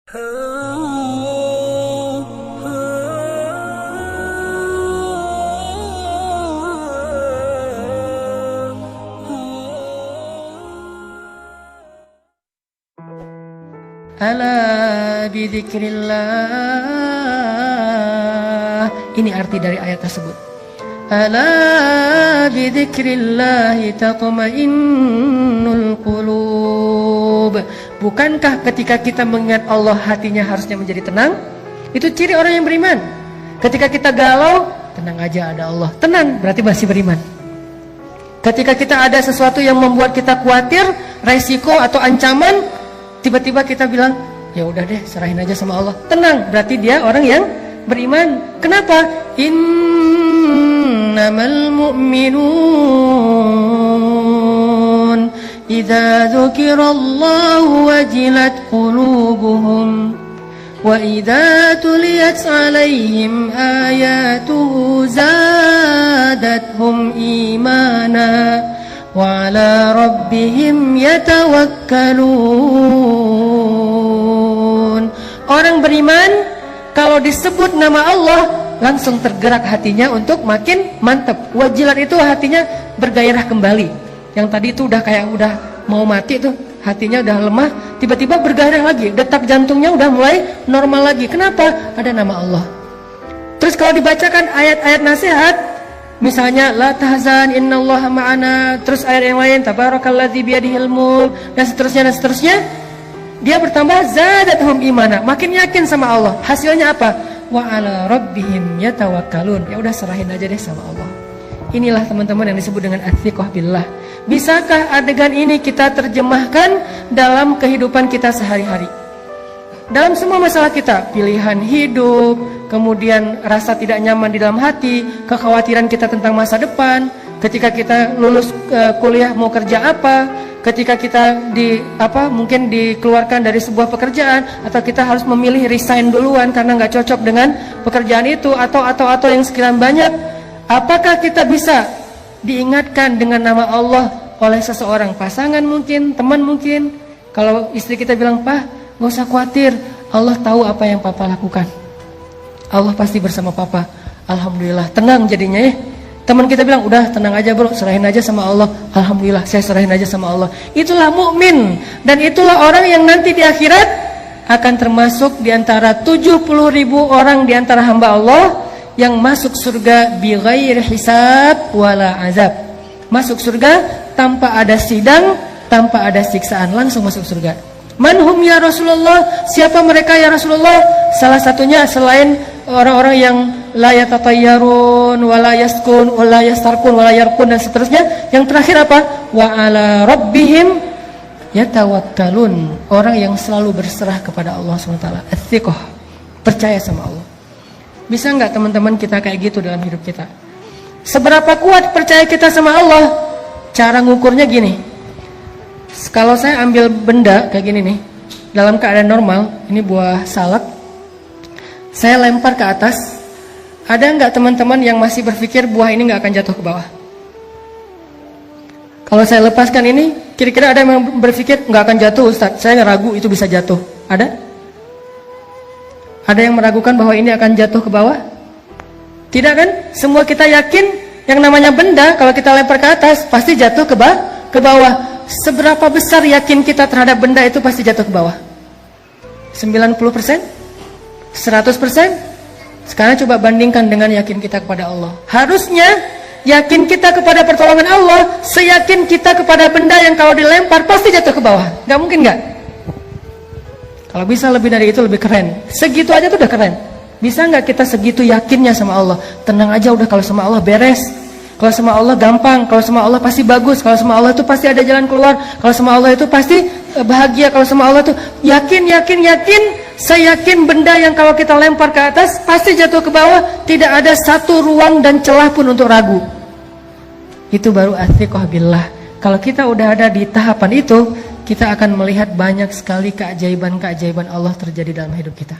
Ala bidzikrillah. Ini arti dari ayat tersebut. Ala bidzikrillah tatma'innul qulub. Bukankah ketika kita mengingat Allah hatinya harusnya menjadi tenang? Itu ciri orang yang beriman. Ketika kita galau, tenang aja ada Allah. Tenang, berarti masih beriman. Ketika kita ada sesuatu yang membuat kita khawatir, resiko atau ancaman, tiba-tiba kita bilang, ya udah deh, serahin aja sama Allah. Tenang, berarti dia orang yang beriman. Kenapa? Innamal mu'minun idza dzukirallahu wajilat qulubuhum wa idza tuliyat 'alaihim ayatuhu zadathum imana wa 'ala rabbihim yatawakkalun. Orang beriman kalau disebut nama Allah langsung tergerak hatinya untuk makin mantap. Wajilat itu hatinya bergairah kembali. Yang tadi itu udah kayak udah mau mati tuh, hatinya udah lemah, tiba-tiba bergairah lagi. Detak jantungnya udah mulai normal lagi. Kenapa? Ada nama Allah. Terus kalau dibacakan ayat-ayat nasihat, misalnya la tahzan innallaha ma'ana, terus ayat yang lain tabarakalladzi biyadihil mulk, dan seterusnya, dia bertambah zadatuhum imana, makin yakin sama Allah. Hasilnya apa? Wa 'ala rabbihim yatawakkalun. Ya udah, serahin aja deh sama Allah. Inilah teman-teman yang disebut dengan ats-tsiqah billah. Bisakah adegan ini kita terjemahkan dalam kehidupan kita sehari-hari? Dalam semua masalah kita, pilihan hidup, kemudian rasa tidak nyaman di dalam hati, kekhawatiran kita tentang masa depan, ketika kita lulus kuliah mau kerja apa, ketika kita mungkin dikeluarkan dari sebuah pekerjaan, atau kita harus memilih resign duluan karena nggak cocok dengan pekerjaan itu, atau yang sekian banyak. Apakah kita bisa diingatkan dengan nama Allah oleh seseorang, pasangan mungkin, teman mungkin? Kalau istri kita bilang, "Pak, gak usah khawatir, Allah tahu apa yang Papa lakukan. Allah pasti bersama Papa." Alhamdulillah, tenang jadinya ya. Teman kita bilang, "Udah tenang aja bro, serahin aja sama Allah." Alhamdulillah, saya serahin aja sama Allah. Itulah mukmin, dan itulah orang yang nanti di akhirat akan termasuk di antara 70.000 orang di antara hamba Allah yang masuk surga bighairi hisab wala azab. Masuk surga tanpa ada sidang, tanpa ada siksaan, langsung masuk surga. Manhum ya Rasulullah? Siapa mereka ya Rasulullah? Salah satunya selain orang-orang yang la yatatayyarun wala yaskun wala yastarkun wala yarkun dan seterusnya, yang terakhir apa? Wa 'ala rabbihim yatawakkalun. Orang yang selalu berserah kepada Allah SWT. Ats-tsiqah, percaya sama Allah. Bisa nggak teman-teman kita kayak gitu dalam hidup kita? Seberapa kuat percaya kita sama Allah? Cara ngukurnya gini. Kalau saya ambil benda kayak gini nih, dalam keadaan normal, ini buah salak, saya lempar ke atas, ada nggak teman-teman yang masih berpikir buah ini nggak akan jatuh ke bawah? Kalau saya lepaskan ini, kira-kira ada yang berpikir nggak akan jatuh Ustaz, saya ragu itu bisa jatuh? Ada? Ada yang meragukan bahwa ini akan jatuh ke bawah? Tidak kan? Semua kita yakin yang namanya benda kalau kita lempar ke atas pasti jatuh ke bawah. Seberapa besar yakin kita terhadap benda itu pasti jatuh ke bawah? 90%? 100%? Sekarang coba bandingkan dengan yakin kita kepada Allah. Harusnya yakin kita kepada pertolongan Allah seyakin kita kepada benda yang kalau dilempar pasti jatuh ke bawah. Gak mungkin gak? Kalau bisa lebih dari itu lebih keren. Segitu aja tuh udah keren. Bisa nggak kita segitu yakinnya sama Allah? Tenang aja udah, kalau sama Allah beres. Kalau sama Allah gampang. Kalau sama Allah pasti bagus. Kalau sama Allah itu pasti ada jalan keluar. Kalau sama Allah itu pasti bahagia. Kalau sama Allah itu yakin. Saya yakin benda yang kalau kita lempar ke atas pasti jatuh ke bawah. Tidak ada satu ruang dan celah pun untuk ragu. Itu baru ats-tsiqah billah. Kalau kita udah ada di tahapan itu, kita akan melihat banyak sekali keajaiban-keajaiban Allah terjadi dalam hidup kita.